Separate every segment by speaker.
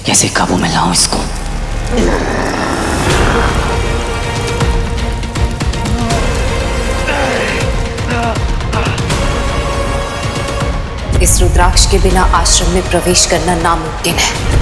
Speaker 1: कैसे काबू में लाऊं इसको?
Speaker 2: इस रुद्राक्ष के बिना आश्रम में प्रवेश करना नामुमकिन है।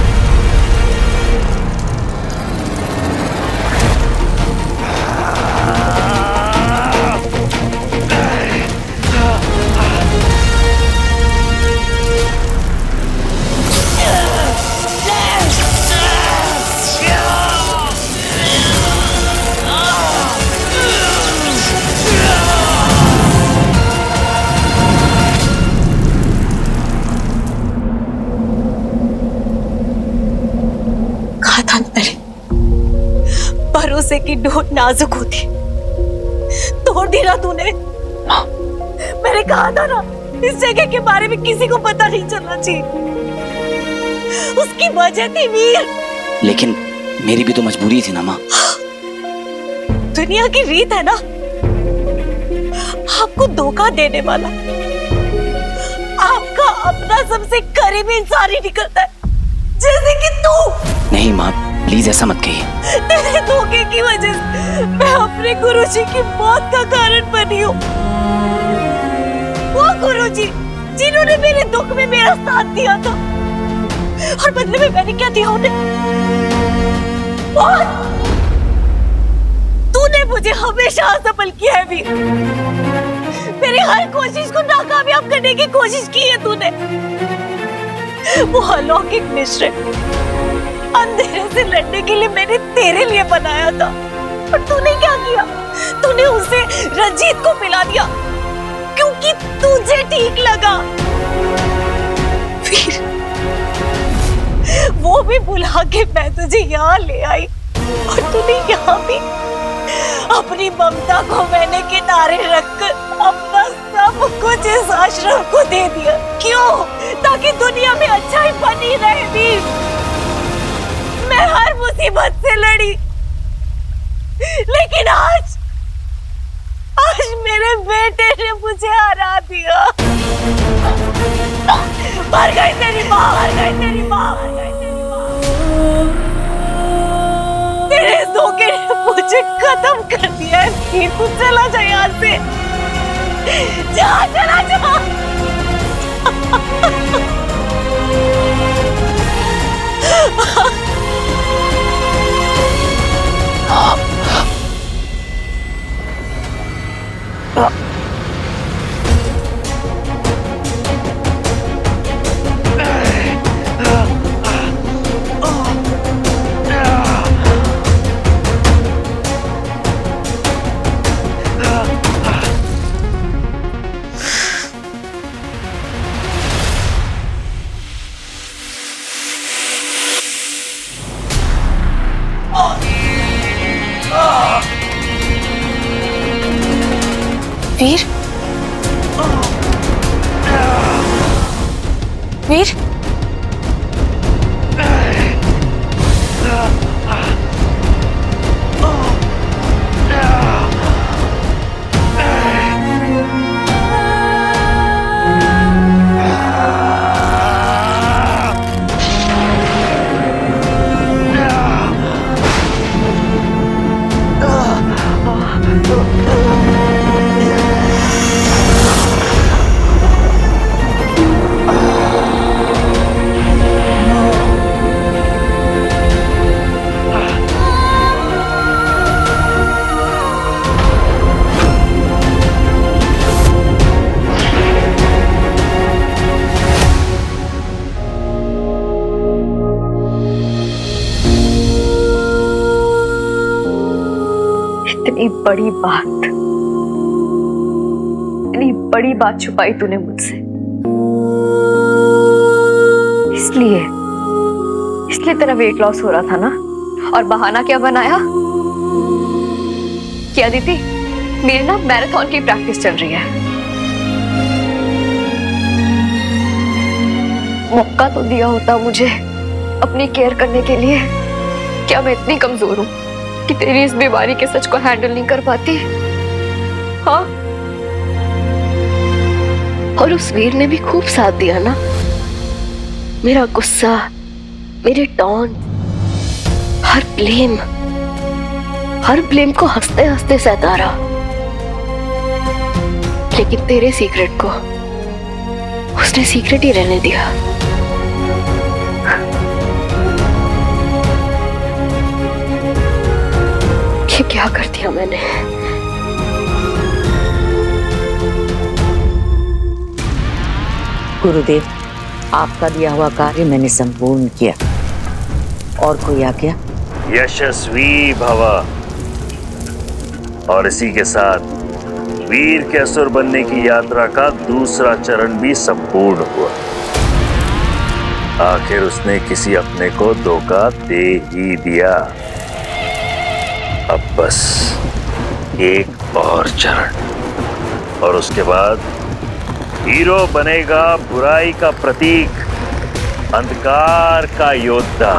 Speaker 2: भरोसे की डोर नाजुक होती, तोड़ दी ना तूने। मैंने कहा था ना, इस जगह के बारे में किसी को पता नहीं चलना चाहिए। उसकी वजह थी वीर।
Speaker 1: लेकिन मेरी भी तो मजबूरी थी ना माँ।
Speaker 2: दुनिया की रीत है ना, आपको धोखा देने वाला आपका अपना सबसे करीबी इंसान ही निकलता है, जैसे कि तू।
Speaker 1: नहीं माँ, प्लीज ऐसा मत कहिए।
Speaker 2: तेरे धोखे की वजह से मैं अपने गुरुजी की मौत का कारण बनी हूँ। वो गुरुजी जिन्होंने मेरे दुख में मेरा साथ दिया था, और बदले में मैंने क्या दिया उन्हें? तूने मुझे हमेशा असफल किया है वीर। मेरी हर कोशिश को नाकामयाब करने की कोशिश की है तूने। वो अलौकिक मिश्र अंधेरे से लड़ने के लिए मैंने तेरे लिए बनाया था, और तूने क्या किया? तूने उसे रंजीत को पिला दिया क्योंकि तुझे ठीक लगा। फिर वो भी बुला के मैं तुझे यहाँ ले आई, और तूने यहाँ भी अपनी ममता को मैंने किनारे रखकर अपना सब कुछ इस आश्रम को दे दिया। क्यों? ताकि दुनिया में अच्छाई बनी रहे वीर। मैं हर मुसीबत से लड़ी, लेकिन आज मेरे बेटे ने मुझे हरा दिया। मर गई तेरी माँ, मर गई तेरी माँ, मर गई तेरी माँ। तेरे धोखे ने मुझे खत्म कर दिया है। फिर तू चला जा यहाँ से, जा, चला जा। वीर, वीर, इतनी बड़ी बात छुपाई तूने मुझसे। इसलिए तेरा वेट लॉस हो रहा था ना? और बहाना क्या बनाया? क्या दीदी, मेरी ना मैराथन की प्रैक्टिस चल रही है। मौका तो दिया होता मुझे अपनी केयर करने के लिए। क्या मैं इतनी कमजोर हूँ कि तेरी इस बीमारी के सच को हैंडल नहीं कर पाती? हाँ, और उस वीर ने भी खूब साथ दिया ना। मेरा गुस्सा, मेरे टॉन्ट, हर ब्लेम को हंसते हंसते सहता रहा, लेकिन तेरे सीक्रेट को उसने सीक्रेट ही रहने दिया। ये क्या कर दिया मैंने?
Speaker 3: गुरुदेव, आपका दिया हुआ कार्य मैंने संपूर्ण किया। और कोई आज्ञा?
Speaker 4: यशस्वी भव। और इसी के साथ वीर के असुर बनने की यात्रा का दूसरा चरण भी संपूर्ण हुआ। आखिर उसने किसी अपने को धोखा दे ही दिया। अब बस एक और चरण और उसके बाद हीरो बनेगा बुराई का प्रतीक, अंधकार का योद्धा,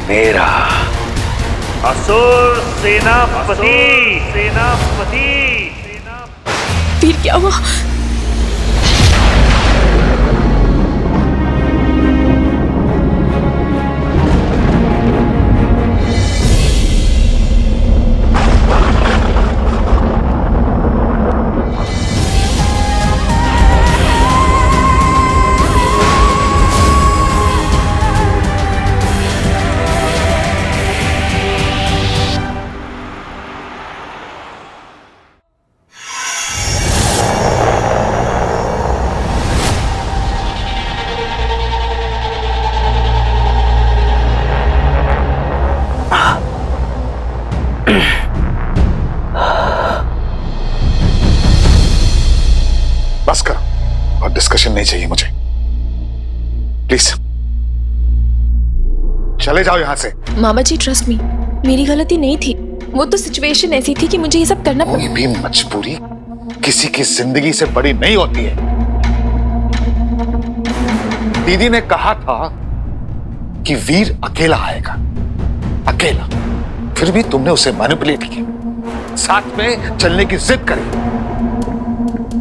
Speaker 4: मेरा असुर सेनापति।
Speaker 2: वीर क्या हुआ?
Speaker 5: बस करो, और डिस्कशन नहीं चाहिए मुझे, प्लीज चले जाओ यहां से।
Speaker 6: मामा जी ट्रस्ट मी, मेरी गलती नहीं थी। वो तो सिचुएशन ऐसी थी कि मुझे ये सब करना
Speaker 5: कोई भी मजबूरी किसी की जिंदगी से बड़ी नहीं होती है। दीदी ने कहा था कि वीर अकेला आएगा, अकेला। फिर भी तुमने उसे मैनिपुलेट किया, साथ में चलने की जिद करी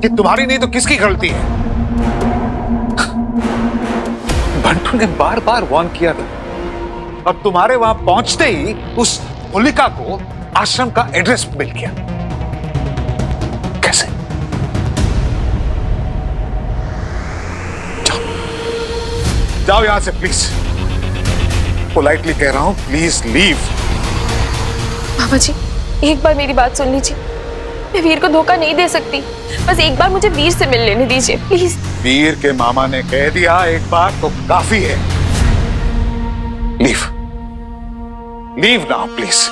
Speaker 5: कि तुम्हारी नहीं तो किसकी गलती है। बंटू ने बार बार वार्न किया था, और तुम्हारे वहां पहुंचते ही उस होलिका को आश्रम का एड्रेस मिल गया। कैसे? जाओ, जाओ यहां से प्लीज। पोलाइटली कह रहा हूं, प्लीज लीव।
Speaker 6: मामा जी, एक बार मेरी बात सुन लीजिए। मैं वीर को धोखा नहीं दे सकती। बस एक बार मुझे वीर से मिल लेने दीजिए प्लीज।
Speaker 5: वीर के मामा ने कह दिया एक बार तो काफी है। Leave, leave now please.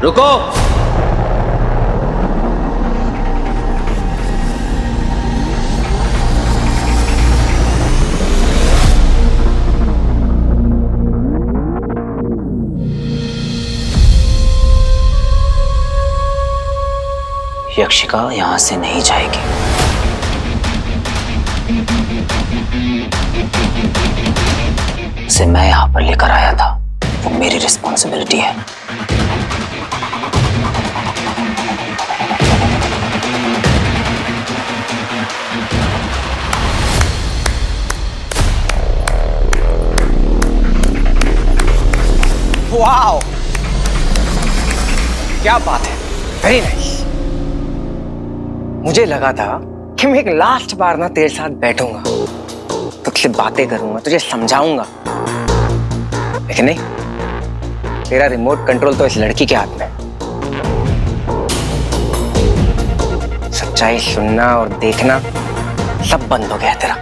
Speaker 1: रुको। यक्षिका यहां से नहीं जाएगी। उसे मैं यहां पर लेकर आया था, वो मेरी रिस्पॉन्सिबिलिटी है।
Speaker 7: वाओ, क्या बात है, वेरी नाइस। मुझे लगा था कि मैं एक लास्ट बार ना तेरे साथ बैठूंगा, तुझसे बातें करूंगा, तुझे समझाऊंगा, लेकिन नहीं, तेरा रिमोट कंट्रोल तो इस लड़की के हाथ में। सच्चाई सुनना और देखना सब बंद हो गया तेरा।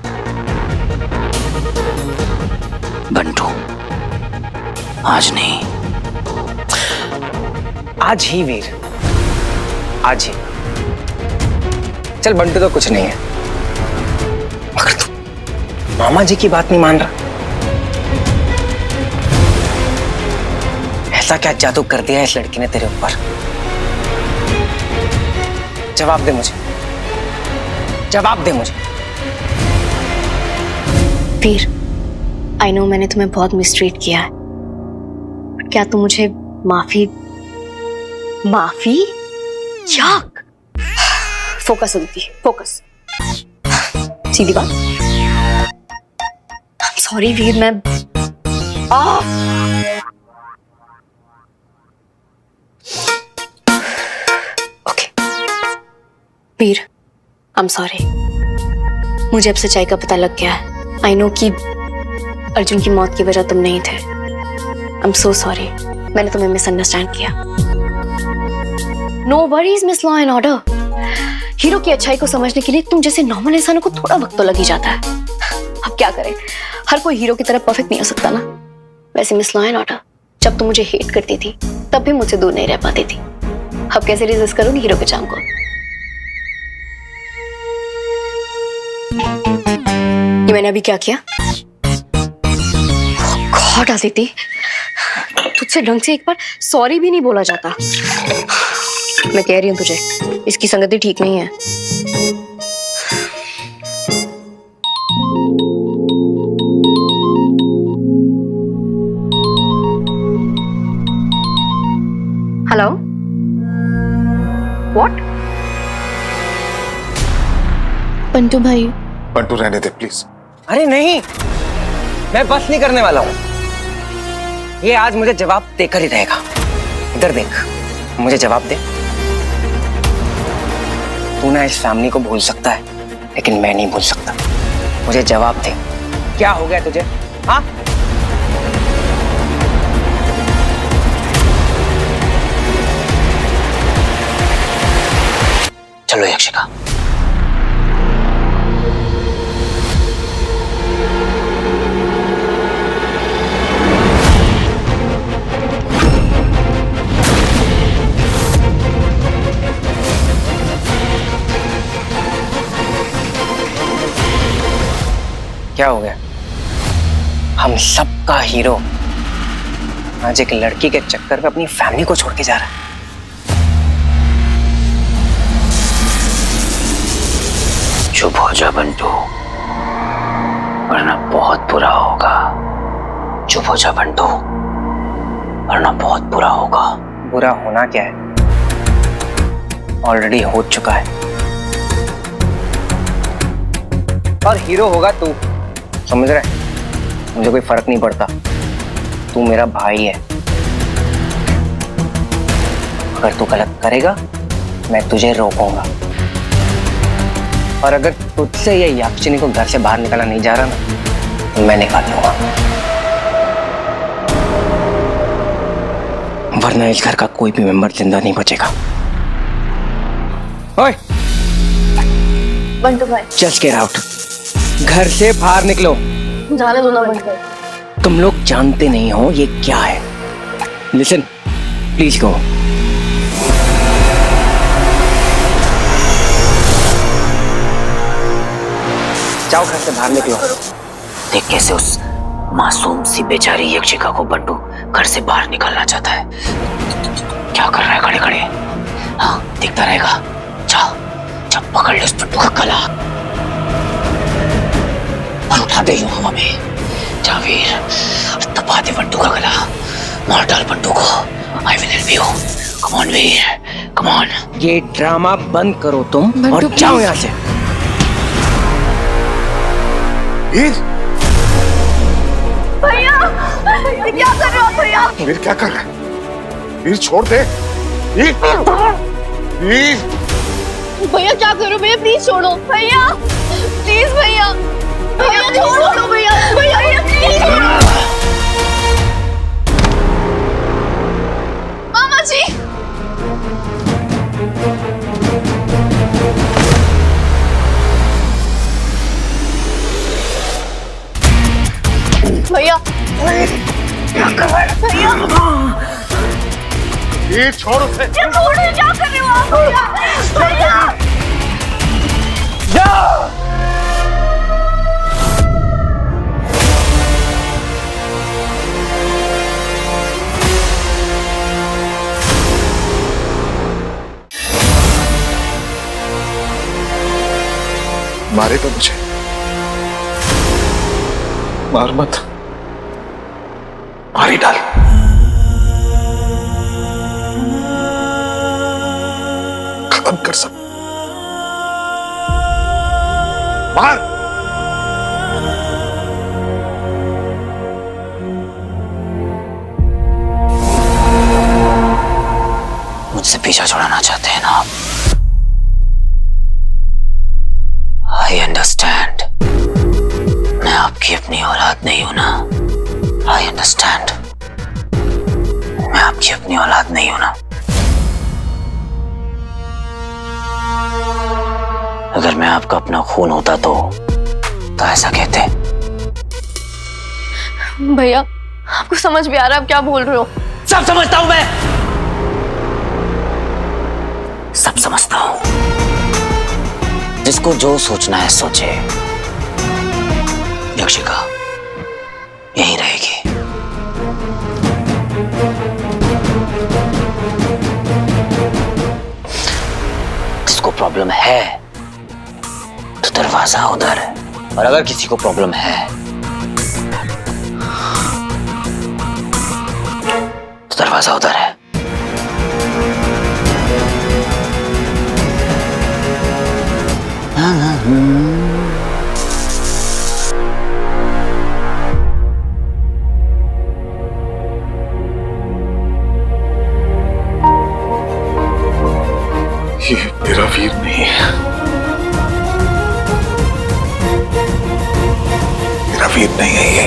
Speaker 1: बंटू, आज नहीं।
Speaker 7: आज ही वीर, आज ही। चल बंटू तो कुछ नहीं है, मगर तू मामा जी की बात नहीं मान रहा। ऐसा क्या जादू कर दिया इस लड़की ने तेरे ऊपर? जवाब दे मुझे, जवाब दे मुझे।
Speaker 2: वीर, आई नो मैंने तुम्हें बहुत मिसट्रीट किया है। क्या तुम मुझे माफी? याक! फोकस होती, फोकस।
Speaker 6: सीधी बात। सॉरी वीर, मैं okay Veer, I am sorry. मुझे अब सच्चाई का पता लग गया है। आई नो कि अर्जुन की मौत की वजह तुम नहीं थे। आई एम सो सॉरी, मैंने तुम्हें मिसअंडरस्टैंड किया। No worries miss law and order. Hero की अच्छाई को समझने के लिए तुम जैसे नॉर्मल इंसानों को थोड़ा वक्त तो लग ही जाता है। अब क्या करें, हर कोई हीरो की तरह परफेक्ट नहीं हो सकता ना। वैसे मिस लॉ एंड ऑर्डर, जब तुम मुझे हेट करती थी तब भी मुझसे दूर नहीं रह पाती थी। अब कैसे रेजिस्ट करूंगी हीरो के चाम को। ये मैंने अभी क्या किया? गॉड आदिति, तुझसे ढंग से एक बार सॉरी भी नहीं बोला जाता। मैं कह रही हूं तुझे, इसकी संगति ठीक नहीं है। Hello, what?
Speaker 2: पंटू भाई,
Speaker 5: बंटू रहने दे प्लीज।
Speaker 7: अरे नहीं, मैं बस नहीं करने वाला हूं। ये आज मुझे जवाब देकर ही रहेगा। इधर देख, मुझे जवाब दे। तू ना इस फैमिली को भूल सकता है, लेकिन मैं नहीं भूल सकता। मुझे जवाब दे, क्या हो गया तुझे? हाँ,
Speaker 1: चलो यक्षिका।
Speaker 7: क्या हो गया? हम सबका हीरो आज एक लड़की के चक्कर में अपनी फैमिली को छोड़ के जा रहा है।
Speaker 1: चुप हो जा बंटू, वरना बहुत बुरा होगा। चुप हो जा बंटू, वरना बहुत बुरा होगा।
Speaker 7: बुरा होना क्या है? ऑलरेडी हो चुका है। और हीरो होगा तू, समझ रहा है? मुझे कोई फर्क नहीं पड़ता, तू मेरा भाई है। अगर तू गलत करेगा मैं तुझे रोकूंगा, और अगर तुझसे ये याक्षिनी को घर से बाहर निकाला नहीं जा रहा ना, तो मैं निकाल लूंगा। वरना इस घर का कोई भी मेंबर जिंदा नहीं बचेगा। ओए,
Speaker 2: बंटू भाई,
Speaker 7: जस्ट गेट आउट। घर से बाहर निकलो।
Speaker 2: जाने दो ना बंटू।
Speaker 7: तुम लोग जानते नहीं हो ये क्या है। Listen, please go. जाओ, घर से बाहर निकलो।
Speaker 1: देख कैसे उस मासूम सी बेचारी यक्षिका को बंटू घर से बाहर निकालना चाहता है। क्या कर रहा है खड़े खड़े? हाँ, दिखता रहेगा। जाओ, जब पकड़ ले उस बंटू का गला और उठा दे यूं हवा में। जा वीर, और दबा दे बंटू का गला, मार डाल बंटू को। I will help you. Come on Veer, come on.
Speaker 7: ये ड्रामा बंद करो तुम और जाओ यहाँ से।
Speaker 5: वीर,
Speaker 2: भैया, क्या कर रहे हो भैया?
Speaker 5: वीर क्या कर रहा है? वीर छोड़ दे। वीर, वीर,
Speaker 2: भैया क्या करो? भैया प्लीज छोड़ो। भैया प्लीज, भैया भैया छोड़ो भैया। भैया प्लीज छोड़ो। मामा जी, भैया क्या कर रहा है? भैया
Speaker 5: वीर छोड़ उसे।
Speaker 2: छोड़ो, क्या कर रहे हो आप? भैया भैया
Speaker 5: मारेगा मुझे? मार मत, मारी डाल। खत्म कर सब। मार।
Speaker 1: मुझसे पीछा छुड़ाना चाहते हैं ना आप? I understand. मैं आपकी अपनी औलाद नहीं हूं ना। I understand. मैं आपकी अपनी औलाद नहीं हूं ना। अगर मैं आपका अपना खून होता तो ऐसा कहते।
Speaker 6: भैया आपको समझ भी आ रहा है आप क्या बोल रहे हो?
Speaker 1: सब समझता हूं मैं, सब समझता हूं। जिसको जो सोचना है सोचे। यक्षिका यहीं रहेगी। जिसको प्रॉब्लम है तो दरवाजा उधर है, और अगर किसी को प्रॉब्लम है तो दरवाजा उधर है।
Speaker 5: ये मेरा वीर नहीं है। मेरा वीर नहीं है ये।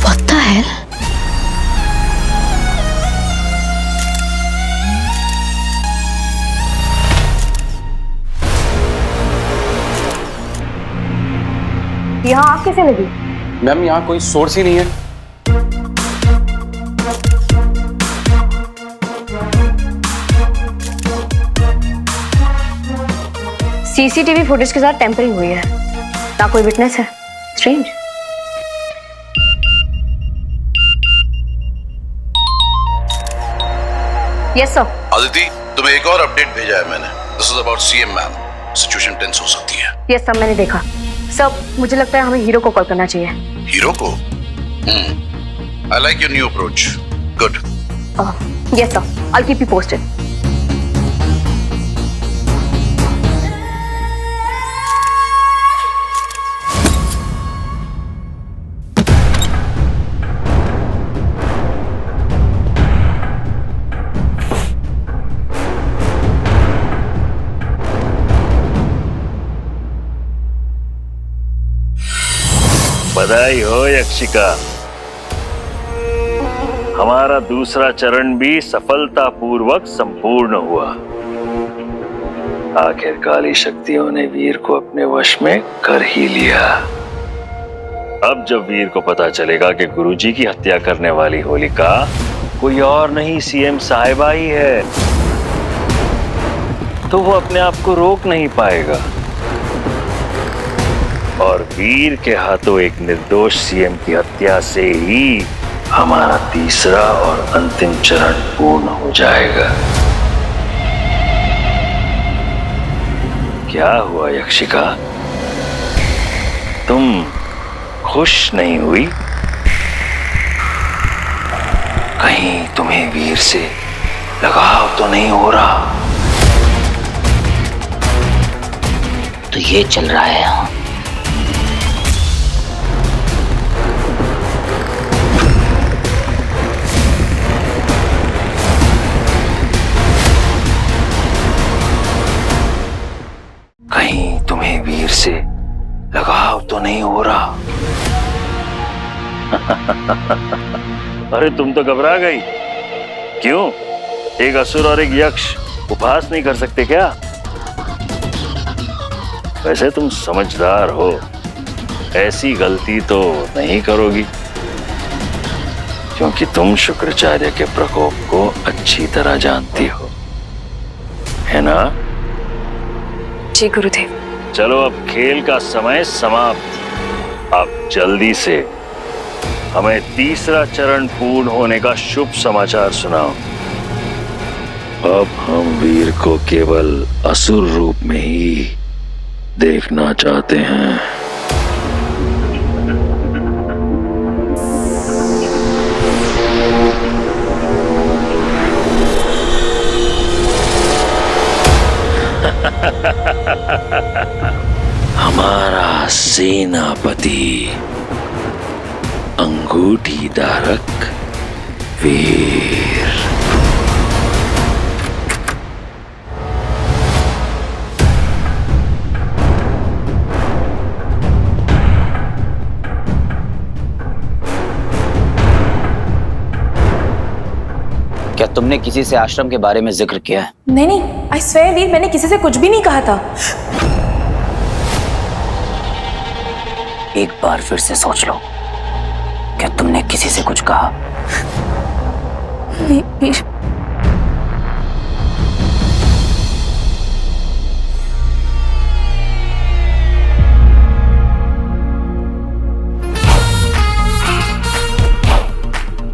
Speaker 6: What the hell? यहाँ आग कैसे लगी?
Speaker 8: मैम यहाँ कोई सोर्स ही नहीं है।
Speaker 6: सीसीटीवी फुटेज के साथ टेम्परिंग हुई है, ना कोई विटनेस है। स्ट्रेंज। Yes sir.
Speaker 9: आदिति, तुम्हें एक और अपडेट भेजा है मैंने। This is about CM ma'am. Situation tense हो सकती है।
Speaker 6: यस सर, मैंने देखा। सर मुझे लगता है हमें हीरो को कॉल करना चाहिए।
Speaker 9: हीरो को? I like your new approach. Good.
Speaker 6: Yes sir, I keep you posted.
Speaker 4: बधाई हो यक्षिका, हमारा दूसरा चरण भी सफलतापूर्वक संपूर्ण हुआ। आखिर काली शक्तियों ने वीर को अपने वश में कर ही लिया। अब जब वीर को पता चलेगा कि गुरुजी की हत्या करने वाली होलिका कोई और नहीं सीएम साहिबा ही है, तो वो अपने आप को रोक नहीं पाएगा और वीर के हाथों एक निर्दोष सीएम की हत्या से ही हमारा तीसरा और अंतिम चरण पूर्ण हो जाएगा। क्या हुआ यक्षिका, तुम खुश नहीं हुई? कहीं तुम्हें वीर से लगाव तो नहीं हो रहा?
Speaker 1: तो ये चल रहा है यहाँ।
Speaker 4: कहीं तुम्हें वीर से लगाव तो नहीं हो रहा? अरे तुम तो घबरा गई। क्यों? एक असुर और एक यक्ष उपहास नहीं कर सकते क्या? वैसे तुम समझदार हो, ऐसी गलती तो नहीं करोगी, क्योंकि तुम शुक्राचार्य के प्रकोप को अच्छी तरह जानती हो, है ना?
Speaker 6: जी गुरुदेव।
Speaker 4: चलो अब खेल का समय समाप्त। अब जल्दी से हमें तीसरा चरण पूर्ण होने का शुभ समाचार सुनाओ। अब हम वीर को केवल असुर रूप में ही देखना चाहते हैं? हमारा सेनापति अंगूठी धारक वीर।
Speaker 1: क्या तुमने किसी से आश्रम के बारे में जिक्र किया है?
Speaker 10: नहीं नहीं, आई स्वेयर वीर, मैंने किसी से कुछ भी नहीं कहा था।
Speaker 1: एक बार फिर से सोच लो, क्या तुमने किसी से कुछ कहा?
Speaker 10: वीर,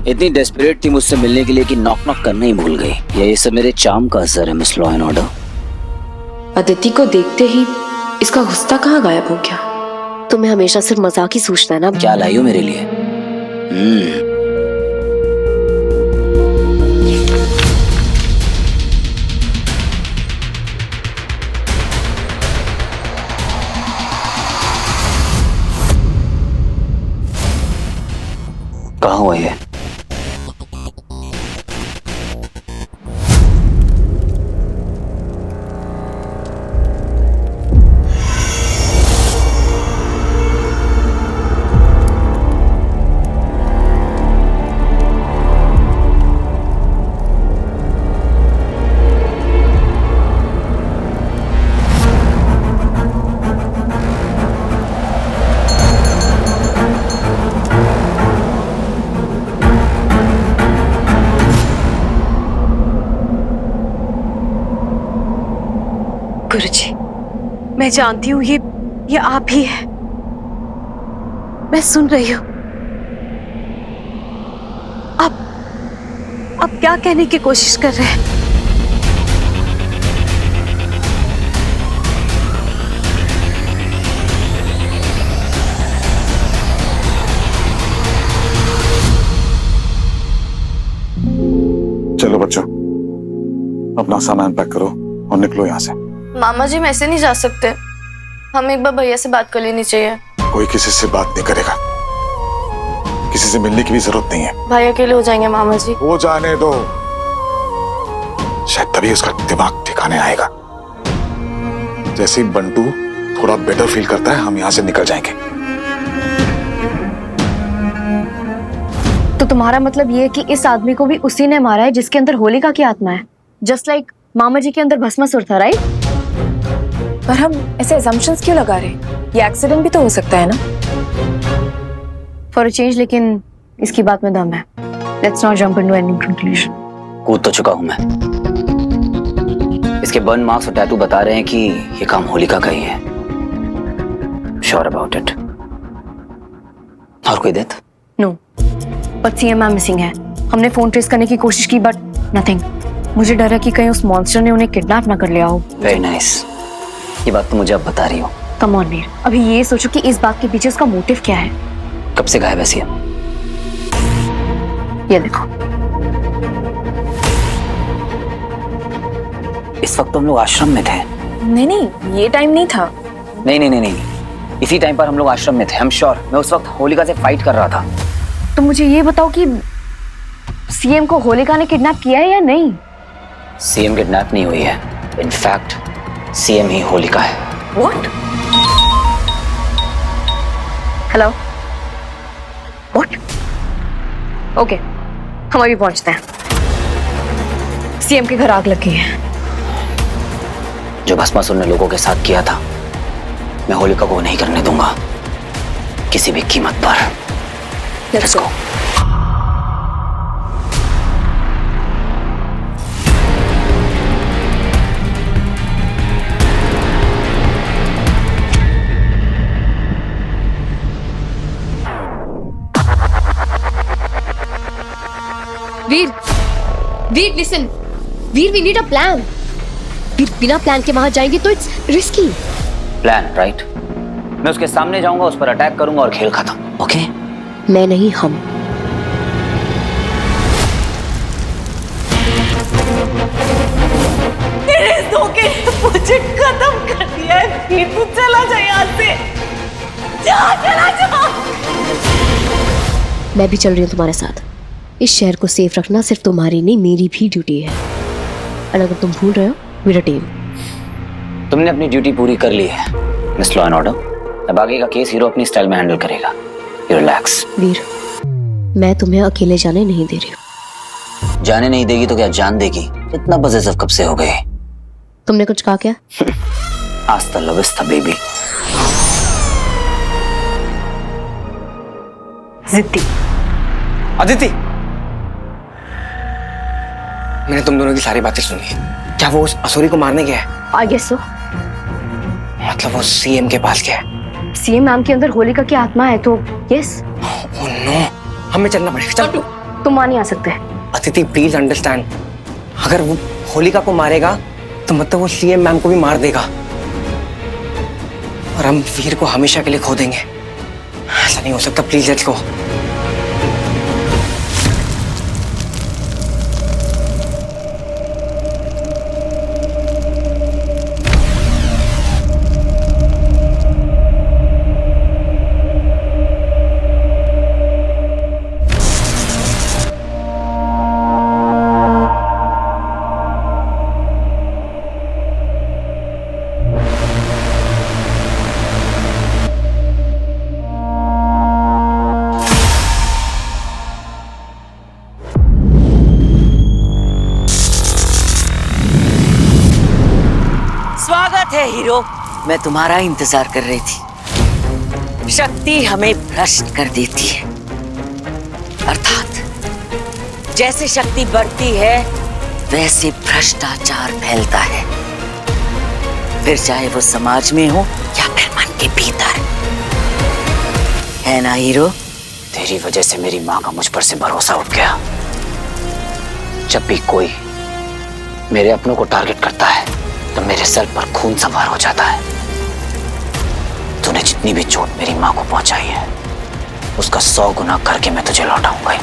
Speaker 1: इतनी डेस्परेट थी मुझसे मिलने के लिए कि नॉक नॉक करना ही भूल गई। या ये सब मेरे चार्म का असर है miss law and order?
Speaker 10: Aditi को देखते ही इसका गुस्सा कहाँ गायब हो गया?
Speaker 6: तुम्हें हमेशा सिर्फ मजाक ही सूझता है ना।
Speaker 1: क्या लाई हो मेरे लिए? कहाँ हुआ ये?
Speaker 2: गुरुजी, मैं जानती हूँ ये आप ही है। मैं सुन रही हूँ। आप क्या कहने की कोशिश कर रहे हैं?
Speaker 5: चलो बच्चों, अपना सामान पैक करो और निकलो यहाँ से।
Speaker 6: मामा जी, हम ऐसे नहीं जा सकते। हम एक बार भैया से बात कर लेनी चाहिए।
Speaker 5: कोई किसी से बात नहीं करेगा, किसी से मिलने की भी जरूरत नहीं है।
Speaker 6: भाई अकेले हो जाएंगे मामा जी।
Speaker 5: वो जाने दो, शायद तभी उसका दिमाग ठिकाने आएगा। जैसे ही बंटू थोड़ा बेटर फील करता है, हम यहाँ से निकल जाएंगे।
Speaker 6: तो तुम्हारा मतलब ये है कि इस आदमी को भी उसी ने मारा है जिसके अंदर होलिका की आत्मा है, जस्ट लाइक मामा जी के अंदर भस्मासुर था, राइट?
Speaker 10: पर हम ऐसे assumptions क्यों लगा रहे हैं? ये एक्सीडेंट भी तो हो सकता है ना?
Speaker 6: फॉर अ चेंज, लेकिन इसकी बात में दम है। Let's not jump into any conclusion.
Speaker 1: कूद तो चुका हूं मैं। इसके बर्न मार्क्स और टैटू बता रहे हैं कि ये काम होलिका का ही है। Sure about it? और कोई death?
Speaker 6: No, but CM ma'am missing है। हमने फोन ट्रेस करने की कोशिश की बट नथिंग। मुझे डर है कि कहीं उस मॉन्स्टर ने उन्हें किडनैप ना कर लिया हो।
Speaker 1: Very nice. ये बात तो मुझे अब बता रही हो।
Speaker 6: कम ऑन वीर, अभी ये सोचो कि इस बात के पीछे उसका मोटिव क्या है।
Speaker 1: कब से गायब है सीएम?
Speaker 6: ये देखो,
Speaker 1: इस वक्त तो हम लोग आश्रम में थे।
Speaker 10: नहीं नहीं, ये टाइम नहीं था।
Speaker 1: नहीं, इसी टाइम पर हम लोग आश्रम में थे। हम श्योर। मैं उस वक्त होलिका से फाइट कर रहा था।
Speaker 6: तो मुझे ये बताओ कि सीएम को होलिका ने किडनैप किया है या नहीं?
Speaker 1: सीएम किडनैप नहीं हुई है। इनफैक्ट सीएम ही होलिका है।
Speaker 6: What? हेलो? What? ओके, हम अभी पहुंचते हैं। सीएम के घर आग लग गई है।
Speaker 1: जो भस्मासुर ने लोगों के साथ किया था, मैं होलिका को नहीं करने दूंगा किसी भी कीमत पर। Let's go.
Speaker 6: Veer listen, Veer we need a plan. Veer बिना प्लान के वहां जाएंगे तो इट्स रिस्की।
Speaker 1: Plan right? मैं उसके सामने जाऊंगा, उस पर अटैक करूंगा और खेल खत्म। ओके?
Speaker 6: मैं नहीं, हम।
Speaker 2: तेरे इस धोखे ने मुझे खत्म कर दिया है वीर। तू चला जा यहाँ से, चला जा।
Speaker 6: मैं भी चल रही हूँ तुम्हारे साथ। इस शहर को सेफ रखना सिर्फ तुम्हारी नहीं, मेरी भी ड्यूटी है। और अगर तुम भूल रहे हो, वीर टीम।
Speaker 1: तुमने अपनी ड्यूटी पूरी कर ली है मिस लॉ एंड ऑर्डर। अब आगे का केस हीरो अपनी स्टाइल में हैंडल करेगा। You relax.
Speaker 6: वीर, मैं तुम्हें अकेले जाने नहीं दे रही हूँ।
Speaker 1: जाने नहीं देगी तो क्या जान देगी? इतना पजेसिव कब से हो गए?
Speaker 6: तुमने कुछ कहा क्या?
Speaker 1: आस्ता ला विस्ता बेबी।
Speaker 7: जिद्दी। अदिति, मैंने तुम दोनों की सारी बातें सुनी। क्या वो उस असुरी को मारने गया है?
Speaker 6: I guess so.
Speaker 7: मतलब वो सीएम के पास गया है?
Speaker 6: सीएम मैम के अंदर होलिका की आत्मा है तो यस।
Speaker 7: ओह नो, हमें चलना पड़ेगा। चल।
Speaker 6: तुम वहां नहीं आ सकते।
Speaker 7: अदिति प्लीज अंडरस्टैंड, अगर वो होलिका को मारेगा तो मतलब वो सीएम मैम को भी मार देगा और हम वीर को हमेशा के लिए खो देंगे। ऐसा नहीं हो सकता, प्लीज लेट्स गो।
Speaker 3: स्वागत है हीरो। मैं तुम्हारा इंतजार कर रही थी। शक्ति हमें भ्रष्ट कर देती है, अर्थात जैसे शक्ति बढ़ती है वैसे भ्रष्टाचार फैलता है, फिर चाहे वो समाज में हो या फिर मन के भीतर। है ना हीरो?
Speaker 1: तेरी वजह से मेरी माँ का मुझ पर से भरोसा उठ गया। जब भी कोई मेरे अपनों को टारगेट करता है तो मेरे सर पर खून सवार हो जाता है। तूने जितनी भी चोट मेरी माँ को पहुंचाई है उसका 100 गुना करके मैं तुझे लौटाऊंगा।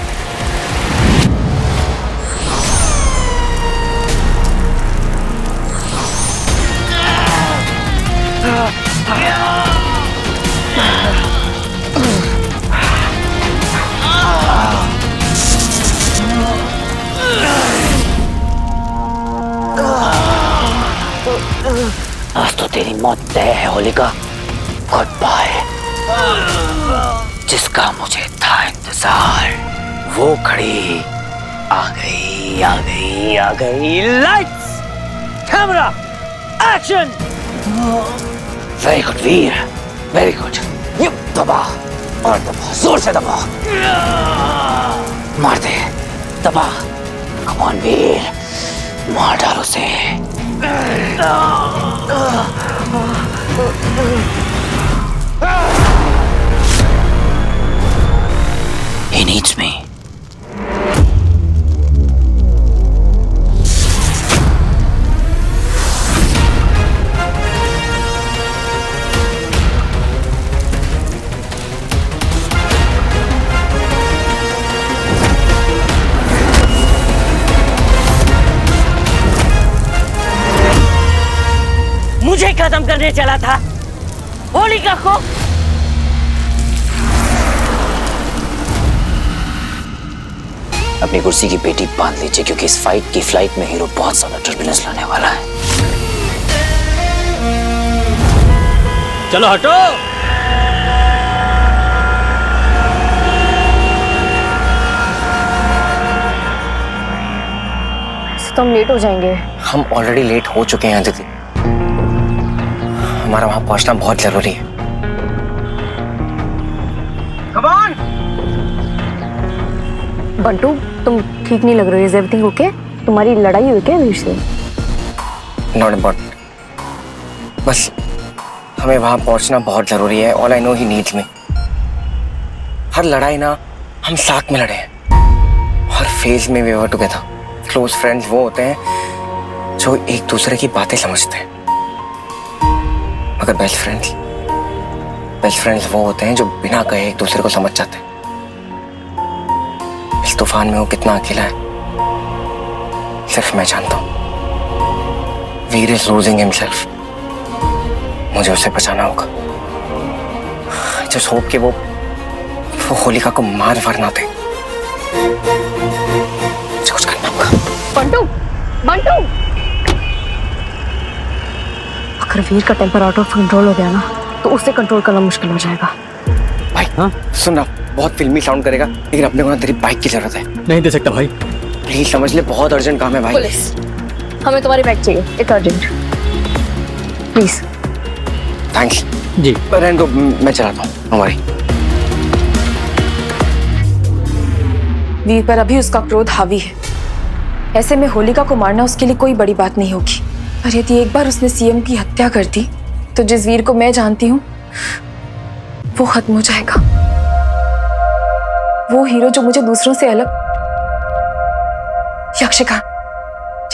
Speaker 1: आज तो तेरी मौत तय है होलिका। Good bye. जिसका मुझे था इंतजार वो खड़ी आ गई, आ गई, आ गई। Lights, camera, action. Very good Veer, very good. ये दबा और दबा, जोर से दबा। मार दे, दबा। कम ऑन वीर, मार डाल उसे। He needs me.
Speaker 3: मुझे खत्म करने चला था होलिका को।
Speaker 1: अपनी कुर्सी की पेटी बांध लीजिए क्योंकि इस फाइट की फ्लाइट में हीरो बहुत ज्यादा टर्बुलेंस लाने वाला है।
Speaker 11: चलो हटो।
Speaker 6: तो हम लेट हो जाएंगे।
Speaker 7: हम ऑलरेडी लेट हो चुके हैं अदिति, हमारा वहां पहुंचना बहुत जरूरी है। Come on!
Speaker 6: बंटू, तुम ठीक नहीं लग रहे हो। Is everything okay? तुम्हारी लड़ाई हुई क्या वीर से?
Speaker 7: नॉट इम्पोर्टेंट, बस हमें वहां पहुंचना बहुत जरूरी है। All I know he needs me. हर लड़ाई ना हम साथ में लड़े हैं, हर फेज में we were together. Close friends वो होते हैं जो एक दूसरे की बातें समझते हैं, मगर बेस्ट फ्रेंड्स वो होते हैं जो बिना कहे एक दूसरे को समझ जाते हैं। इस तूफान में वो कितना अकेला है सिर्फ मैं जानता हूं। वीर इज लूजिंग हिमसेल्फ। मुझे उसे बचाना होगा। जस्ट होप कि वो होलिका को मार वरना दे। मुझे कुछ करना होगा।
Speaker 6: बंटू, बंटू, अगर वीर का टेम्पर आउट ऑफ कंट्रोल हो गया ना तो उसे कंट्रोल करना मुश्किल हो जाएगा।
Speaker 7: भाई हाँ? सुन ना, बहुत फिल्मी साउंड करेगा लेकिन अपने को ना तेरी बाइक की जरूरत है।
Speaker 11: नहीं दे सकता भाई।
Speaker 7: प्लीज समझ ले, बहुत अर्जेंट काम है भाई।
Speaker 6: पुलिस, हमें तुम्हारी बाइक चाहिए, इट्स अर्जेंट, प्लीज।
Speaker 7: थैंक्स
Speaker 11: जी।
Speaker 7: रहने दो, मैं चलाता हूँ हमारी।
Speaker 10: वीर पर अभी उसका क्रोध हावी है। ऐसे में होलिका को मारना उसके लिए कोई बड़ी बात नहीं होगी। पर यदि एक बार उसने सीएम की हत्या कर दी तो जिस वीर को मैं जानती हूँ वो खत्म हो जाएगा। वो हीरो जो मुझे दूसरों से अलग। यक्षिका,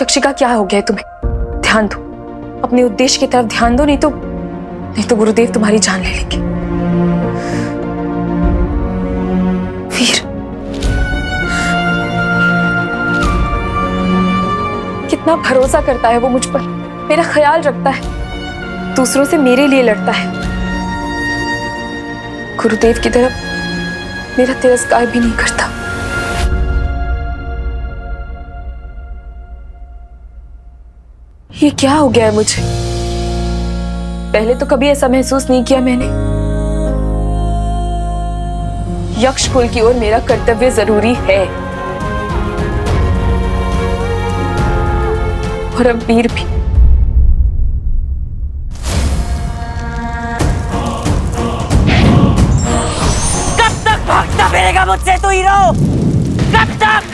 Speaker 10: यक्षिका क्या हो गया है तुम्हें? ध्यान दो, अपने उद्देश्य की तरफ ध्यान दो, नहीं तो गुरुदेव तुम्हारी जान ले लेंगे। वीर, कितना भरोसा करता है वो मुझ पर, मेरा ख्याल रखता है, दूसरों से मेरे लिए लड़ता है। गुरुदेव की तरफ मेरा तिरस्कार भी नहीं करता। ये क्या हो गया है मुझे? पहले तो कभी ऐसा महसूस नहीं किया मैंने। यक्ष कुल की ओर मेरा कर्तव्य जरूरी है और अब वीर भी।
Speaker 3: कब तक भागता फिरेगा मुझसे तू हीरो? कब तक?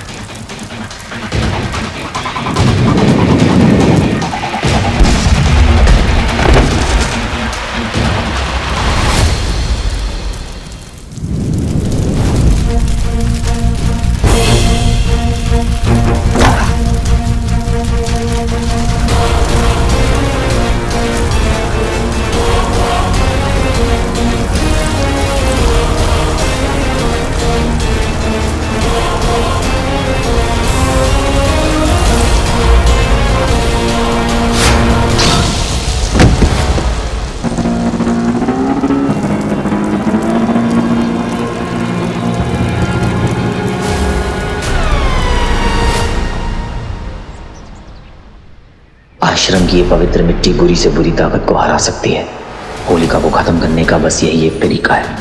Speaker 1: आश्रम की ये पवित्र मिट्टी बुरी से बुरी ताकत को हरा सकती है। होलिका को खत्म करने का बस यही एक तरीका है।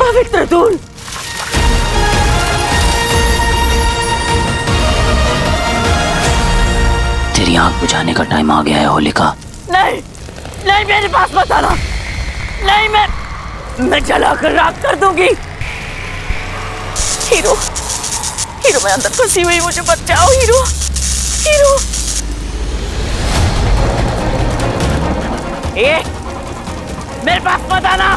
Speaker 3: पवित्र धूल,
Speaker 1: तेरी आंख बुझाने का टाइम आ गया है होलिका।
Speaker 3: नहीं नहीं, मेरे पास मत आना। नहीं, मैं जलाकर राख कर दूंगी।
Speaker 2: हीरो, हीरो मैं अंदर फंसी हुई, मुझे बचाओ हीरो, हीरो।
Speaker 3: मेरे पास मत आना।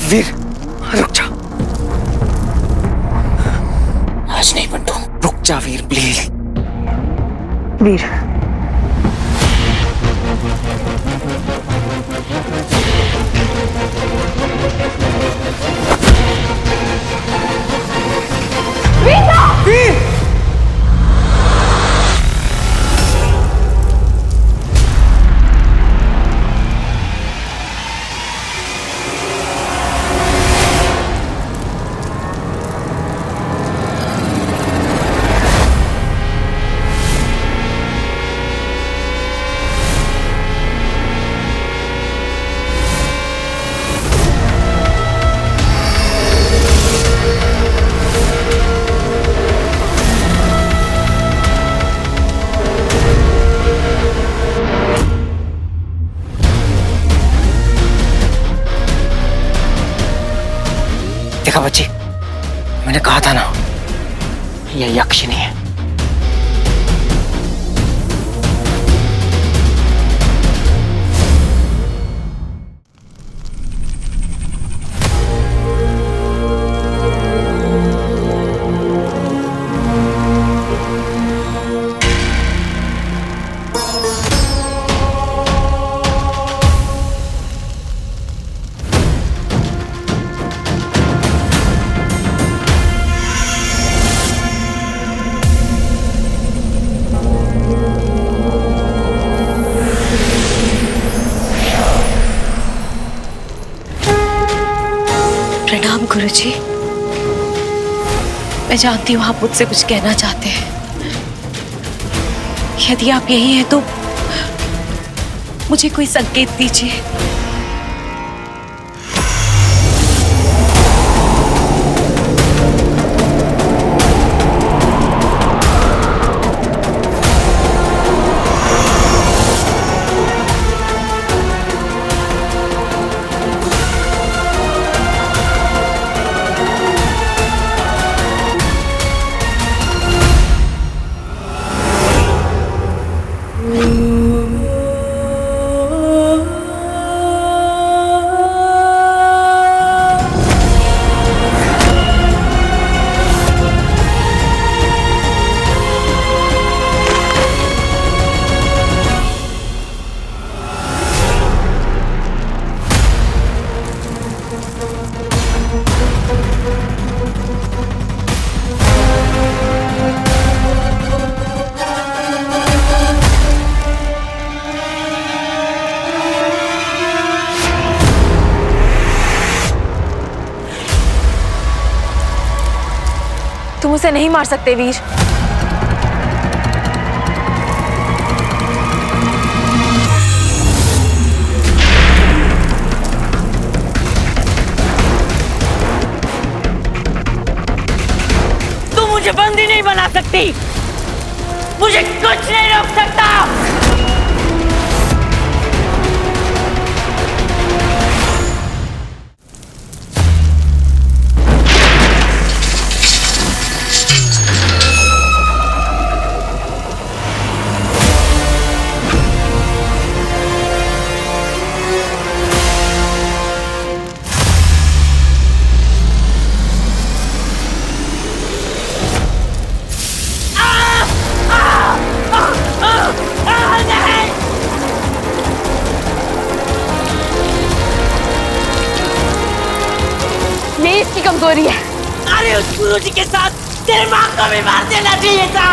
Speaker 3: वीर रुक जा।
Speaker 1: आज नहीं बंटू।
Speaker 7: रुक जा वीर प्लीज।
Speaker 2: वीर,
Speaker 7: देखा बच्ची, मैंने कहा था ना, ये यक्षिणी है।
Speaker 2: प्रणाम गुरुजी। मैं जानती हूँ आप मुझसे कुछ कहना चाहते हैं। यदि आप यही हैं तो मुझे कोई संकेत दीजिए।
Speaker 10: तुम उसे नहीं मार सकते वीर।
Speaker 2: तुम मुझे बंदी नहीं बना सकती, मुझे कुछ नहीं रोक सकता।
Speaker 10: ये इसकी कमजोरी है।
Speaker 2: अरे उस गुरुजी के साथ तेरे माँ को भी मार देना चाहिए था।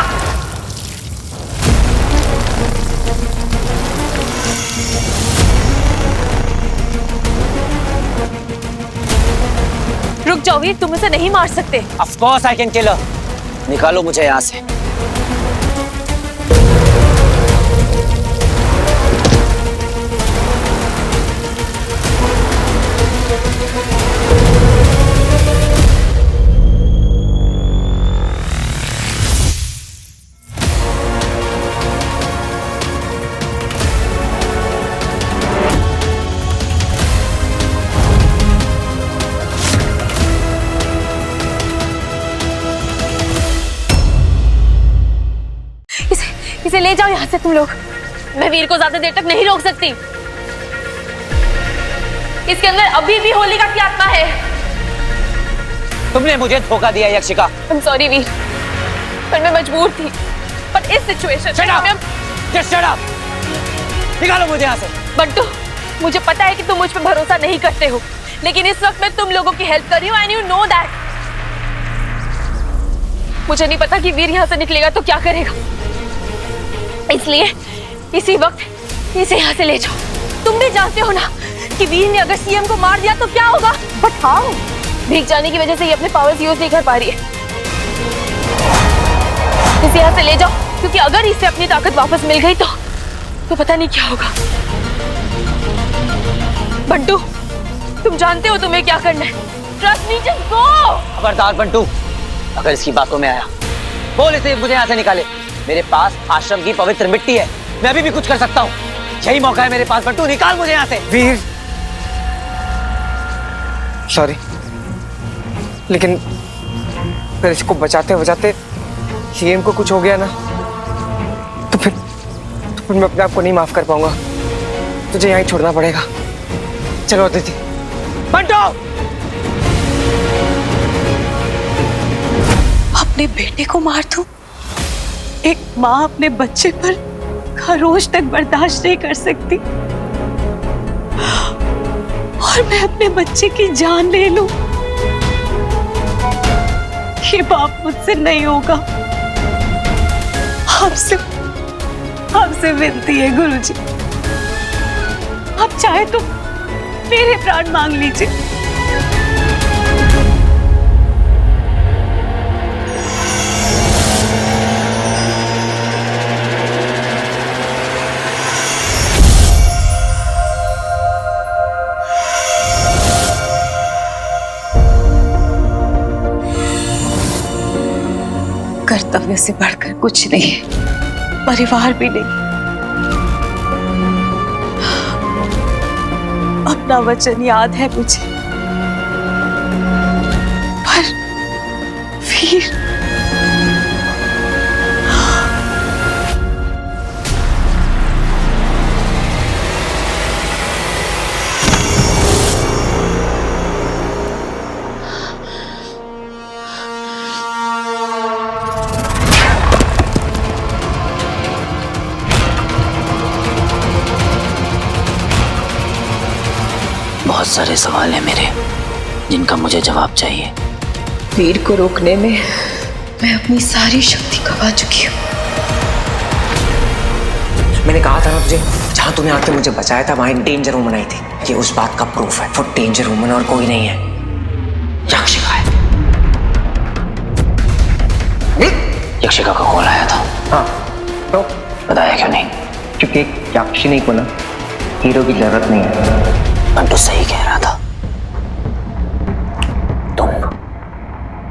Speaker 10: रुक जाओ वीर, तुम उसे नहीं मार सकते।
Speaker 7: Of course I can kill her. निकालो मुझे यहाँ से।
Speaker 10: इसे ले जाओ यहाँ से तुम लोग। मैं वीर को ज्यादा देर तक नहीं रोक सकती। इसके अंदर अभी भी होलिका की आत्मा है।
Speaker 7: तुमने मुझे धोखा दिया यक्षिका।
Speaker 10: I'm sorry वीर, पर मैं मजबूर थी। पर इस सिचुएशन में
Speaker 7: Just shut up! निकालो मुझे यहाँ से।
Speaker 10: बंटू, मुझे पता है कि तुम मुझ पर भरोसा नहीं करते हो, लेकिन इस वक्त मैं तुम लोगों की हेल्प कर रही हूँ and you know that। मुझे नहीं पता कि वीर यहाँ से निकलेगा तो क्या करेगा, इसलिए इसी वक्त इसे यहाँ से ले जाओ। तुम भी जानते हो ना कि वीर ने अगर सीएम को मार दिया तो क्या होगा। But how? भीग जाने की वजह से ये अपने पावर्स यूज नहीं कर पा रही है। इसे यहाँ से ले जाओ, क्योंकि अगर इसे अपनी ताकत वापस मिल गई तो पता नहीं क्या होगा। बंटू, तुम जानते हो तुम्हें क्या करना है। Trust me, just go.
Speaker 7: खबरदार बंटू, अगर इसकी बातों में आया बोल इसे मुझे यहाँ से निकाले। मेरे पास आश्रम की पवित्र मिट्टी है, मैं अभी भी कुछ कर सकता हूँ। यही मौका है मेरे पास। बंटू, निकाल मुझे यहाँ से। वीर, सॉरी, लेकिन अगर इसको बचाते बचाते सीएम को कुछ हो गया ना, तो फिर मैं अपने आप को नहीं माफ कर पाऊंगा। तुझे यहीं छोड़ना पड़ेगा। चलो अदिति। बंटो!
Speaker 2: अपने बेटे को मार दूं? एक माँ अपने बच्चे पर खरोच तक बर्दाश्त नहीं कर सकती, और मैं अपने बच्चे की जान ले लूं? ये पाप मुझसे नहीं होगा। आपसे विनती है गुरुजी, आप चाहे तो मेरे प्राण मांग लीजिए। कर्तव्य से बढ़कर कुछ नहीं है, परिवार भी नहीं। अपना वचन याद है मुझे, पर वीर
Speaker 1: बहुत सारे सवाल हैं मेरे, जिनका मुझे जवाब चाहिए।
Speaker 10: वीर को रोकने में मैं अपनी सारी शक्ति गवा चुकी हूँ।
Speaker 7: मैंने कहा था ना तुझे, जहां तूने आके मुझे बचाया था वहां एक डेंजर वुमन आई थी। ये उस बात का प्रूफ है। वो डेंजर वुमन और कोई नहीं है, यक्षिका है।
Speaker 1: यक्षिका का कॉल आया था।
Speaker 7: हाँ, तो
Speaker 1: बताया क्यों नहीं?
Speaker 7: क्योंकि एक यक्षिनी को ना हीरो की जरूरत नहीं है।
Speaker 1: बंटू सही कह रहा था, तुम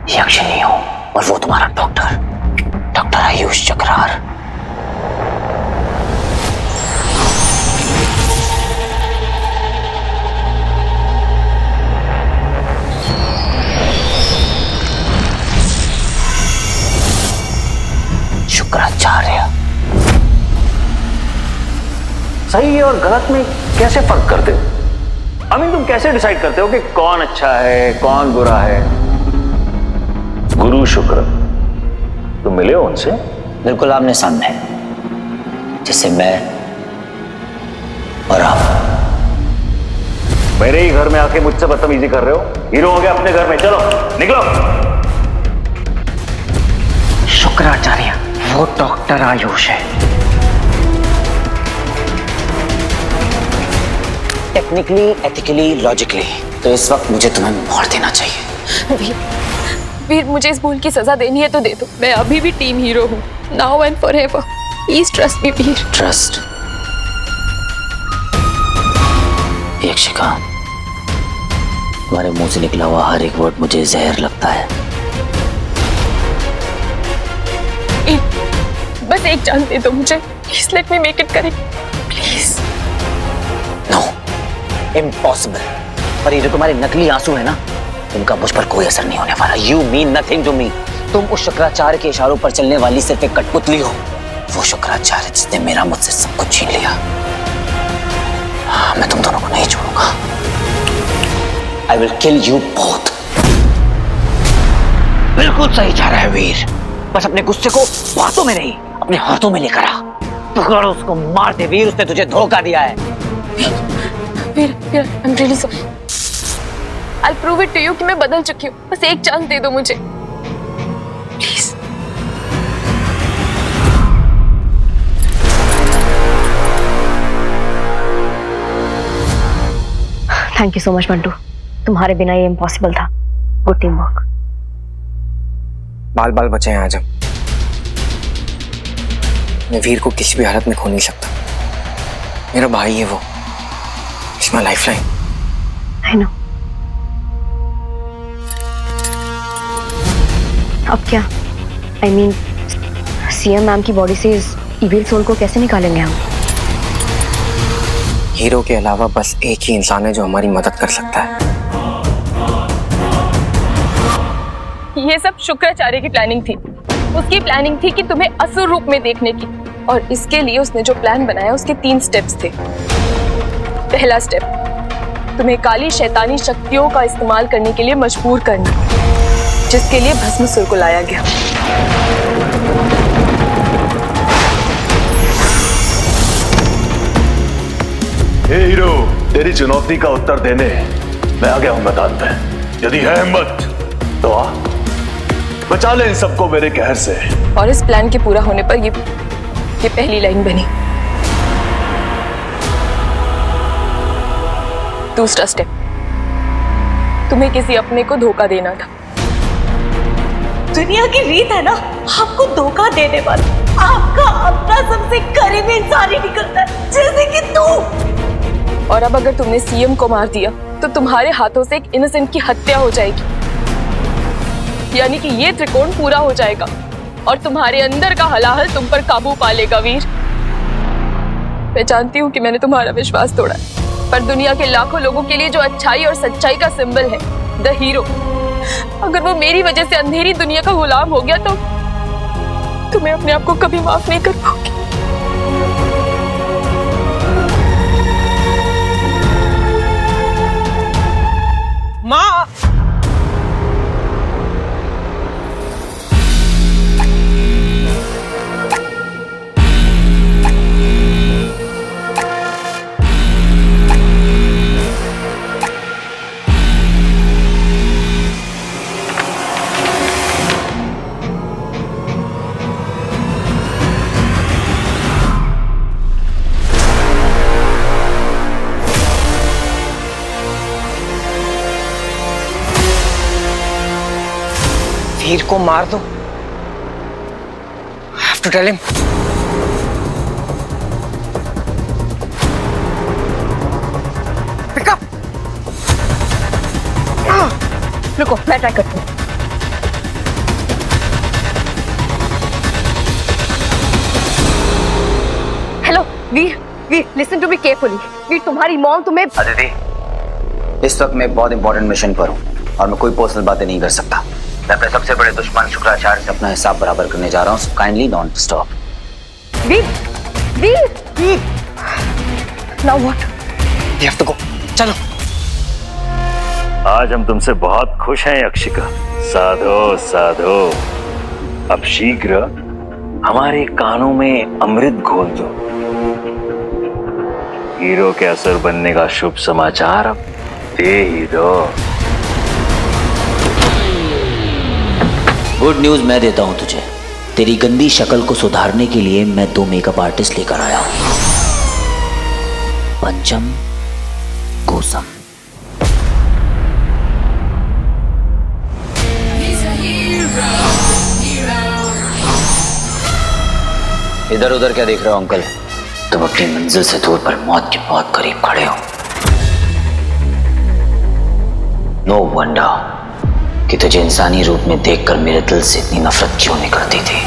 Speaker 1: यक्षिनी हो और वो तुम्हारा डॉक्टर आयुष चक्रार। शुक्राचार्य।
Speaker 4: सही और गलत में कैसे फर्क करते हो? तुम कैसे डिसाइड करते हो कि कौन अच्छा है कौन बुरा है? गुरु शुक्र, तुम मिले हो उनसे?
Speaker 1: बिल्कुल आमने सामने, जैसे मैं और आप।
Speaker 4: मेरे ही घर में आके मुझसे बदतमीजी कर रहे हो? हीरो हो गया अपने घर में, चलो निकलो।
Speaker 7: शुक्राचार्य, वो डॉक्टर आयुष है।
Speaker 1: टेक्निकली, एथिकली, लॉजिकली तो इस वक्त मुझे तुम्हें मोड़ देना चाहिए।
Speaker 10: वीर, मुझे इस भूल की सजा देनी है तो दे दो। मैं अभी भी टीम हीरो हूँ, now and forever. Please trust me Veer.
Speaker 1: Trust? Yakshika, तुम्हारे मुंह से निकला हुआ हर एक वर्ड मुझे जहर लगता है।
Speaker 10: बस एक चांस दे दो मुझे, please let me make it correct, please.
Speaker 1: No, impossible. पर ये जो तुम्हारे नकली आंसू है ना, उनका मुझ पर कोई असर नहीं होने वाला। You mean nothing to me. तुम उस शुक्राचार्य के इशारों पर चलने वाली सिर्फ एक कठपुतली हो। वो शुक्राचार्य जिसने मेरा मुझसे सब कुछ छीन लिया। मैं तुम दोनों को नहीं छोड़ूंगा। I will kill you both. बिल्कुल सही जा रहा है वीर, बस अपने गुस्से को बातों में नहीं अपने हाथों में लेकर आ। पकड़ उसको, मार दे वीर, उसने तुझे धोखा दिया है।
Speaker 10: वीर, I'm really sorry. I'll prove it to you कि मैं बदल चुकी हूँ। बस एक चांस दे दो मुझे, please.
Speaker 6: Thank you so much Bantu, तुम्हारे बिना ये इम्पॉसिबल था। Good team work.
Speaker 7: बाल बाल बचे हैं आज हम। मैं वीर को किसी भी हालत में खो नहीं सकता। मेरा भाई है वो, it's my lifeline.
Speaker 6: I know. अब क्या? आई मीन सीएम मैम की बॉडी से इस इविल सोल को कैसे निकालेंगे हम?
Speaker 7: हीरो के अलावा बस एक ही इंसान है जो हमारी मदद कर सकता है।
Speaker 10: ये सब शुक्राचार्य की प्लानिंग थी। उसकी प्लानिंग थी कि तुम्हें असुर रूप में देखने की, और इसके लिए उसने जो प्लान बनाया उसके 3 स्टेप्स थे। पहला स्टेप, तुम्हें काली शैतानी शक्तियों का इस्तेमाल करने के लिए मजबूर करना, जिसके लिए भस्मासुर को लाया गया।
Speaker 4: हे हीरो, तेरी चुनौती का उत्तर देने मैं आ गया हूं मैदान में। यदि है हिम्मत तो आ, बचा ले इन सबको मेरे कहर से।
Speaker 10: और इस प्लान के पूरा होने पर ये पहली लाइन बनी। दूसरा स्टेप, तुम्हें किसी अपने को धोखा देना था।
Speaker 2: दुनिया की रीत है ना आपको धोखा देने वाला आपका अपना सबसे करीबी इंसान ही निकलता है, जैसे कि तू।
Speaker 10: और अब अगर तुमने सीएम को मार दिया तो तुम्हारे हाथों से एक इनोसेंट की हत्या हो जाएगी, यानी कि ये त्रिकोण पूरा हो जाएगा और तुम्हारे अंदर का हलाहल तुम पर काबू पा लेगा वीर। मैं जानती हूँ कि मैंने तुम्हारा विश्वास तोड़ा है, पर दुनिया के लाखों लोगों के लिए जो अच्छाई और सच्चाई का सिंबल है, द हीरो, अगर वो मेरी वजह से अंधेरी दुनिया का गुलाम हो गया तो तुम्हें अपने आप को कभी माफ नहीं कर पाओगी।
Speaker 7: माँ, वीर को मार दो। I have to tell him. Pick up.
Speaker 10: रुको, मैं ट्राई करती हूँ। Hello Veer, listen to me carefully. Veer, तुम्हारी मॉम तुम्हें।
Speaker 1: अदिति, इस वक्त मैं बहुत इंपॉर्टेंट मिशन पर हूँ और मैं कोई पर्सनल बातें नहीं कर सकता। मैं अपने सबसे बड़े दुश्मन शुक्राचार्य से अपना हिसाब बराबर करने जा रहा हूँ, so kindly don't disturb.
Speaker 10: Veer, now what?
Speaker 7: We have to go. चलो।
Speaker 4: आज हम तुमसे बहुत खुश हैं यक्षिका। साधो साधो, अब शीघ्र हमारे कानों में अमृत घोल दो। हीरो के असर बनने का शुभ समाचार अब दे ही दो।
Speaker 1: गुड न्यूज मैं देता हूं तुझे। तेरी गंदी शक्ल को सुधारने के लिए मैं 2 मेकअप आर्टिस्ट लेकर आया हूं, पंचम कोसम। इधर उधर क्या देख रहे हो अंकल? तुम अपनी मंजिल से दूर पर मौत के बहुत करीब खड़े हो। नो वंडर कि तुझे इंसानी रूप में देखकर मेरे दिल से इतनी नफरत क्यों निकलती थी।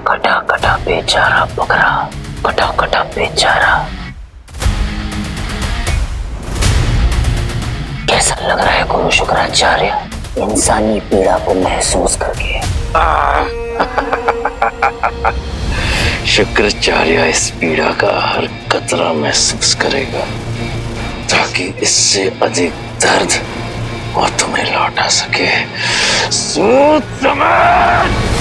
Speaker 1: कटा कटा बेचारा बकरा, कटा कटा बेचारा। कैसा लग रहा है गुरु शुक्राचार्य इंसानी पीड़ा को महसूस करके? शुक्राचार्य इस पीड़ा का हर कतरा महसूस करेगा ताकि इससे अधिक दर्द और तुम्हें लौटा सके। सूत समय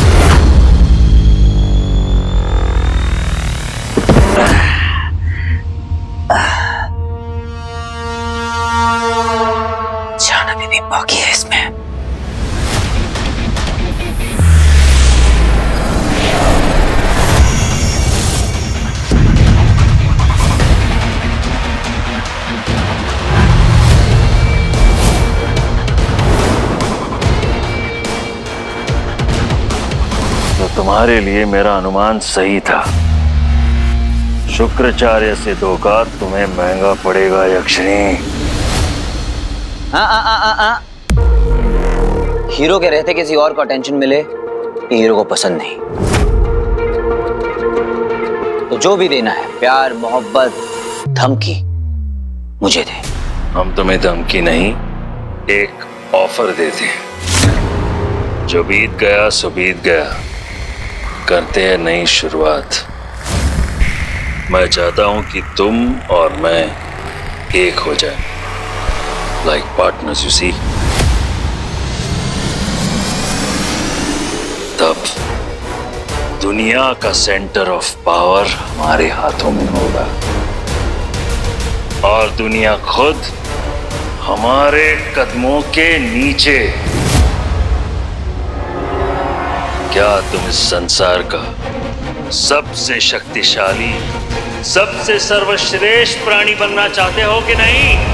Speaker 1: जान अभी भी बाकी है इसमें।
Speaker 4: तो तुम्हारे लिए मेरा अनुमान सही था। शुक्राचार्य से धोखा तुम्हें महंगा पड़ेगा यक्षिणी।
Speaker 1: हीरो के रहते किसी और को अटेंशन मिले ये हीरो को पसंद नहीं। तो जो भी देना है, प्यार, मोहब्बत, धमकी, मुझे दे।
Speaker 4: हम तुम्हें धमकी नहीं, एक ऑफर देते हैं। जो बीत गया सो बीत गया, करते हैं नई शुरुआत। मैं चाहता हूं कि तुम और मैं एक हो जाए, लाइक पार्टनर्स, यू सी। तब दुनिया का सेंटर ऑफ पावर हमारे हाथों में होगा और दुनिया खुद हमारे कदमों के नीचे। क्या तुम इस संसार का सबसे शक्तिशाली, सबसे सर्वश्रेष्ठ प्राणी बनना चाहते हो कि नहीं?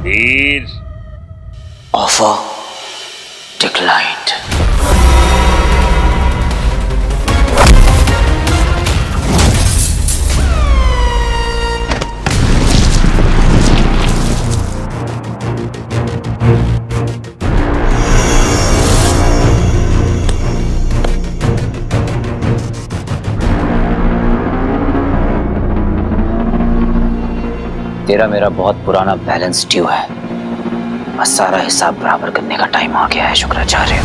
Speaker 4: वीर,
Speaker 1: ऑफर डिक्लाइन्ड। तेरा मेरा बहुत पुराना बैलेंस ड्यू है, बस सारा हिसाब बराबर करने का टाइम आ गया है शुक्राचार्य।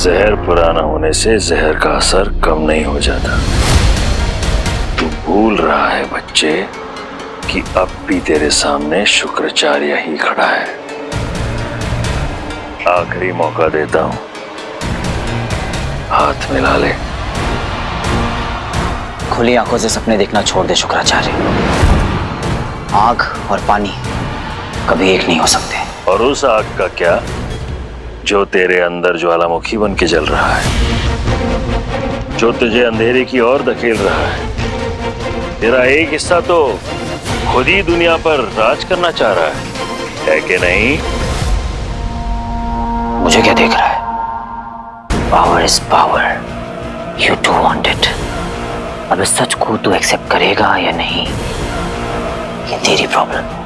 Speaker 4: जहर पुराना होने से जहर का असर कम नहीं हो जाता। तू भूल रहा है बच्चे कि अब भी तेरे सामने शुक्राचार्य ही खड़ा है। आखिरी मौका देता हूं, हाथ मिला ले।
Speaker 1: खुली आंखों से सपने देखना छोड़ दे शुक्राचार्य। आग और पानी कभी एक नहीं हो सकते।
Speaker 4: और उस आग का क्या जो तेरे अंदर ज्वालामुखी बन के जल रहा है, जो तुझे अंधेरे की ओर धकेल रहा है। तेरा एक हिस्सा तो खुद ही दुनिया पर राज करना चाह रहा है कि नहीं?
Speaker 1: मुझे क्या देख रहा है? Power is power, you do want it. अब इस सच को तू एक्सेप्ट करेगा या नहीं, ये तेरी प्रॉब्लम।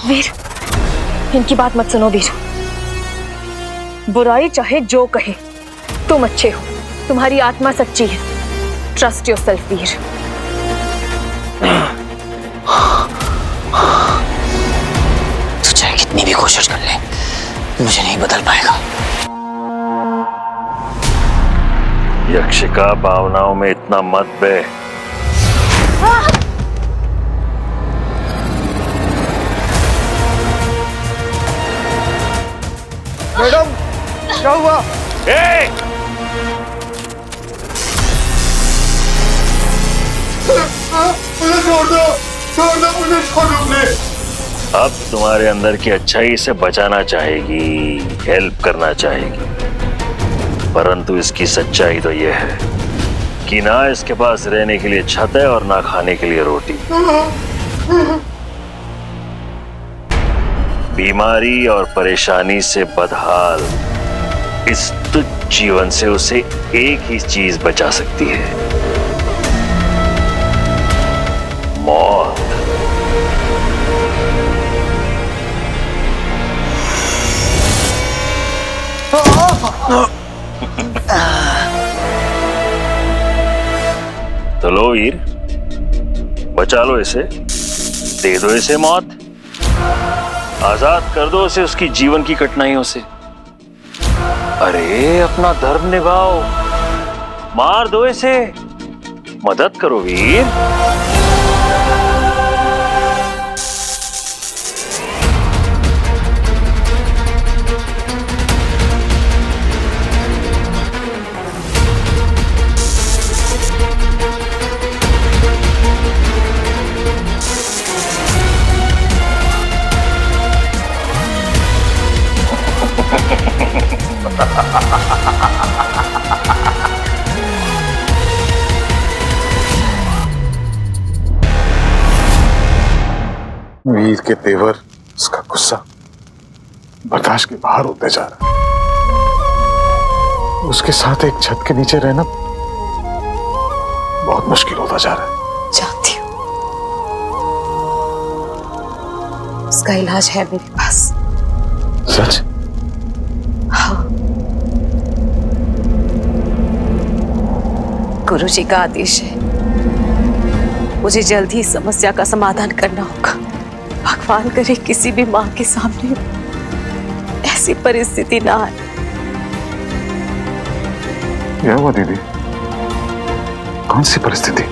Speaker 10: वीर, इनकी बात मत सुनो वीर। बुराई चाहे जो कहे, तुम अच्छे हो, तुम्हारी आत्मा सच्ची है। ट्रस्ट योरसेल्फ वीर।
Speaker 1: तू चाहे कितनी भी कोशिश कर ले, मुझे नहीं बदल पाएगा।
Speaker 4: यक्षिका भावनाओं में इतना मत बह।
Speaker 5: मैडम, क्या हुआ? मुझे छोड़ दो, मुझे छोड़ो प्लीज।
Speaker 4: अब तुम्हारे अंदर की अच्छाई इसे बचाना चाहेगी, हेल्प करना चाहेगी, परंतु इसकी सच्चाई तो यह है कि ना इसके पास रहने के लिए छत है और ना खाने के लिए रोटी। बीमारी और परेशानी से बदहाल इस तुच्छ जीवन से उसे एक ही चीज बचा सकती है, मौत। तो लो वीर, बचा लो इसे, दे दो इसे मौत, आजाद कर दो उसे उसकी जीवन की कठिनाइयों से। अरे अपना धर्म निभाओ, मार दो इसे, मदद करो वीर।
Speaker 5: वीर के तेवर, उसका गुस्सा बर्दाश्त के बाहर होते जा रहा है। उसके साथ एक छत के नीचे रहना बहुत मुश्किल होता जा रहा है।
Speaker 10: जानती हूँ, उसका इलाज है मेरे पास।
Speaker 5: सच?
Speaker 10: हाँ, गुरुजी का आदेश है, मुझे जल्द ही इस समस्या का समाधान करना होगा। भगवान करे किसी भी मां के सामने ऐसी परिस्थिति ना आए।
Speaker 5: क्या हुआ दीदी? कौन सी परिस्थिति?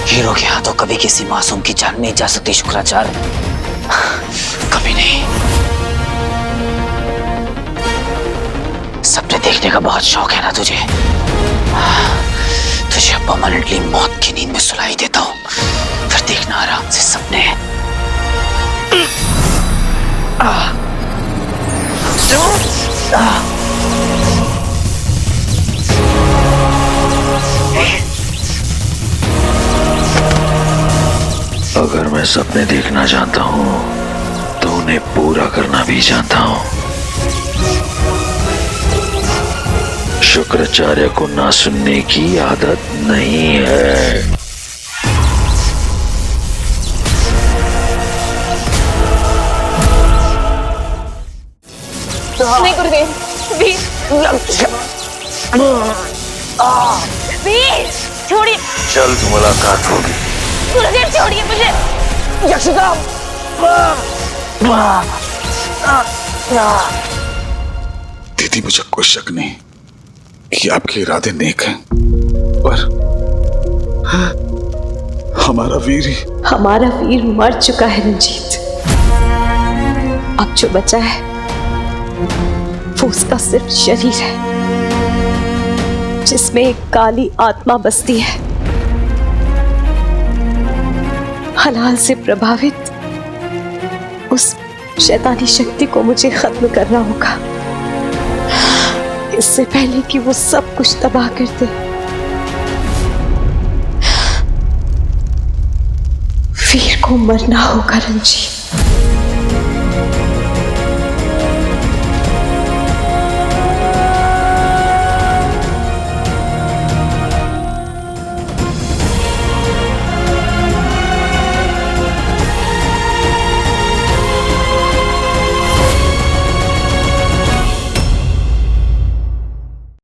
Speaker 1: हीरो के हाथों कभी किसी मासूम की जान नहीं जा सकती शुक्राचार्य, कभी नहीं। सपने देखने का बहुत शौक है ना तुझे? तुझे परमानेंटली मौत की नींद में सुलाई देता हूं, फिर देखना आराम से सपने।
Speaker 4: अगर मैं सपने देखना जानता हूं तो उन्हें पूरा करना भी जानता हूं। शुक्राचार्य को ना सुनने की आदत नहीं है।
Speaker 10: नहीं गुरुदेव, वीर, वीर छोड़िए।
Speaker 4: जल्द मुलाकात होगी।
Speaker 10: गुरुदेव छोड़िए मुझे।
Speaker 5: दीदी, मुझे कोई शक नहीं कि आपके इरादे नेक हैं, पर हमारा वीर
Speaker 10: मर चुका है रंजीत। अब जो बचा है वो उसका सिर्फ शरीर है, जिसमें एक काली आत्मा बसती है। हलाल से प्रभावित उस शैतानी शक्ति को मुझे खत्म करना होगा, इससे पहले कि वो सब कुछ तबाह कर दे। वीर को मरना होगा रंजीत।